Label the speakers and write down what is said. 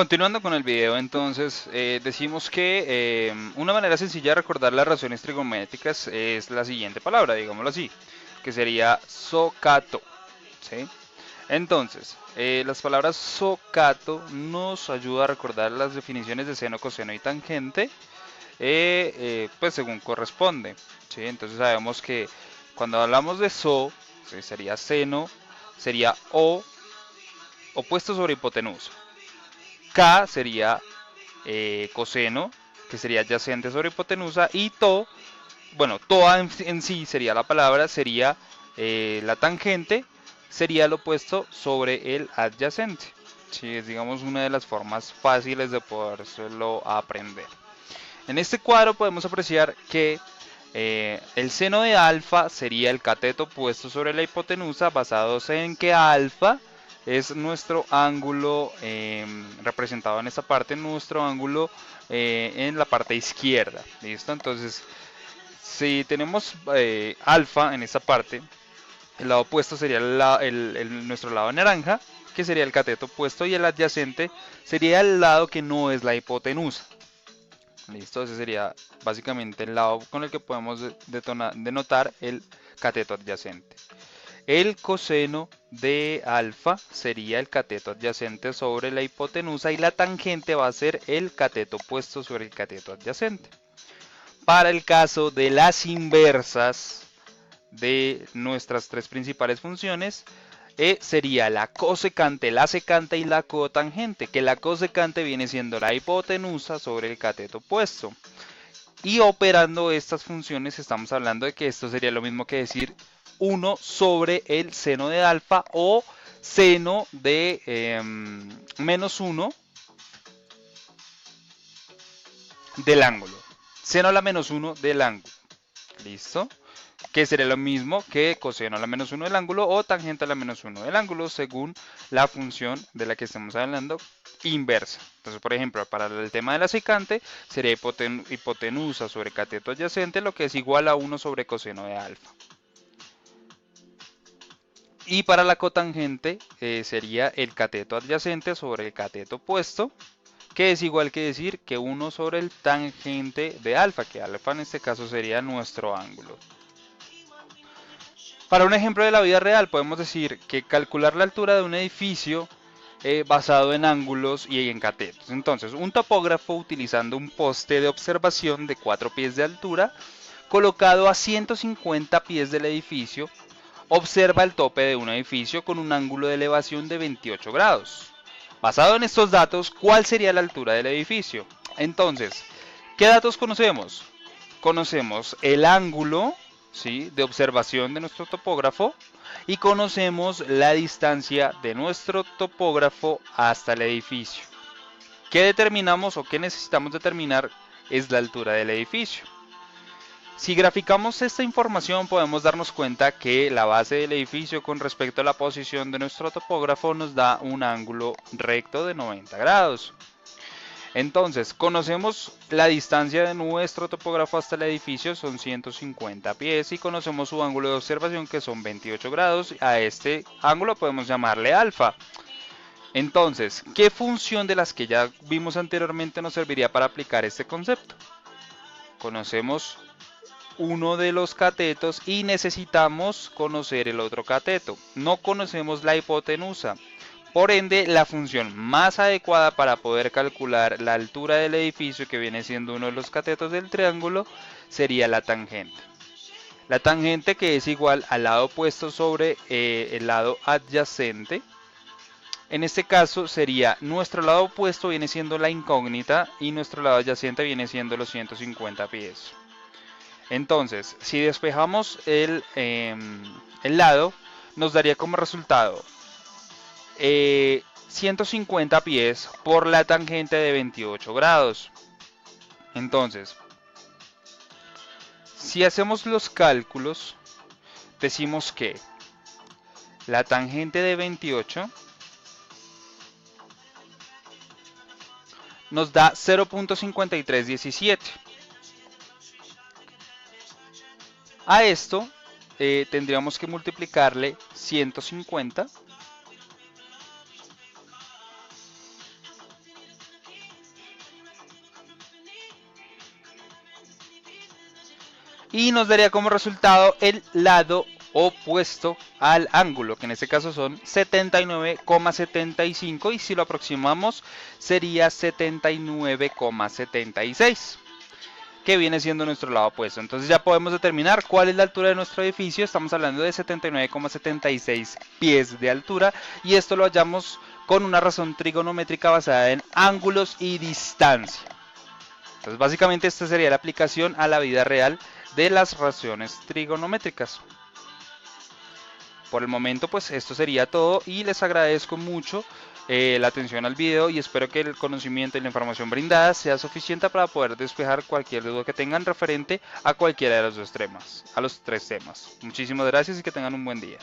Speaker 1: Continuando con el video, entonces decimos que una manera sencilla de recordar las razones trigonométricas es la siguiente palabra, digámoslo así, que sería socato, ¿sí? Entonces, las palabras socato nos ayuda a recordar las definiciones de seno, coseno y tangente, pues según corresponde, ¿sí? Entonces sabemos que cuando hablamos de ¿sí? Sería seno, sería o opuesto sobre hipotenusa. K sería coseno, que sería adyacente sobre hipotenusa, y bueno, toa en sí sería la palabra, sería la tangente, sería el opuesto sobre el adyacente. Sí, es digamos una de las formas fáciles de podérselo aprender. En este cuadro podemos apreciar que el seno de alfa sería el cateto puesto sobre la hipotenusa, basados en que alfa es nuestro ángulo representado en esta parte, nuestro ángulo en la parte izquierda. ¿Listo? Entonces, si tenemos alfa en esta parte, el lado opuesto sería nuestro lado naranja, que sería el cateto opuesto, y el adyacente sería el lado que no es la hipotenusa. Listo, ese sería básicamente el lado con el que podemos denotar el cateto adyacente. El coseno de alfa sería el cateto adyacente sobre la hipotenusa y la tangente va a ser el cateto opuesto sobre el cateto adyacente. Para el caso de las inversas de nuestras tres principales funciones, sería la cosecante, la secante y la cotangente, que la cosecante viene siendo la hipotenusa sobre el cateto opuesto. Y operando estas funciones estamos hablando de que esto sería lo mismo que decir 1 sobre el seno de alfa o seno de menos 1 del ángulo. Seno a la menos 1 del ángulo. ¿Listo? Que sería lo mismo que coseno a la menos 1 del ángulo o tangente a la menos 1 del ángulo según la función de la que estemos hablando inversa. Entonces, por ejemplo, para el tema de la secante sería hipotenusa sobre cateto adyacente, lo que es igual a 1 sobre coseno de alfa. Y para la cotangente sería el cateto adyacente sobre el cateto opuesto, que es igual que decir que 1 sobre el tangente de alfa, que alfa en este caso sería nuestro ángulo. Para un ejemplo de la vida real, podemos decir que calcular la altura de un edificio basado en ángulos y en catetos. Entonces, un topógrafo utilizando un poste de observación de 4 pies de altura, colocado a 150 pies del edificio, observa el tope de un edificio con un ángulo de elevación de 28 grados. Basado en estos datos, ¿cuál sería la altura del edificio? Entonces, ¿qué datos conocemos? Conocemos el ángulo, ¿sí?, de observación de nuestro topógrafo y conocemos la distancia de nuestro topógrafo hasta el edificio. ¿Qué determinamos o qué necesitamos determinar? Es la altura del edificio. Si graficamos esta información podemos darnos cuenta que la base del edificio con respecto a la posición de nuestro topógrafo nos da un ángulo recto de 90 grados. Entonces, conocemos la distancia de nuestro topógrafo hasta el edificio, son 150 pies, y conocemos su ángulo de observación, que son 28 grados. A este ángulo podemos llamarle alfa. Entonces, ¿qué función de las que ya vimos anteriormente nos serviría para aplicar este concepto? Conocemos uno de los catetos y necesitamos conocer el otro cateto. No conocemos la hipotenusa. Por ende, la función más adecuada para poder calcular la altura del edificio, que viene siendo uno de los catetos del triángulo, sería la tangente. La tangente, que es igual al lado opuesto sobre el lado adyacente. En este caso sería nuestro lado opuesto viene siendo la incógnita y nuestro lado adyacente viene siendo los 150 pies. Entonces, si despejamos el lado, nos daría como resultado 150 pies por la tangente de 28 grados. Entonces, si hacemos los cálculos, decimos que la tangente de 28 nos da 0.5317. A esto tendríamos que multiplicarle 150 y nos daría como resultado el lado opuesto al ángulo, que en este caso son 79,75, y si lo aproximamos sería 79,76, que viene siendo nuestro lado opuesto. Entonces ya podemos determinar cuál es la altura de nuestro edificio. Estamos hablando de 79,76 pies de altura, y esto lo hallamos con una razón trigonométrica basada en ángulos y distancia. Entonces básicamente esta sería la aplicación a la vida real de las razones trigonométricas. Por el momento pues esto sería todo, y les agradezco mucho la atención al video, y espero que el conocimiento y la información brindada sea suficiente para poder despejar cualquier duda que tengan referente a cualquiera de los dos temas, a los tres temas. Muchísimas gracias y que tengan un buen día.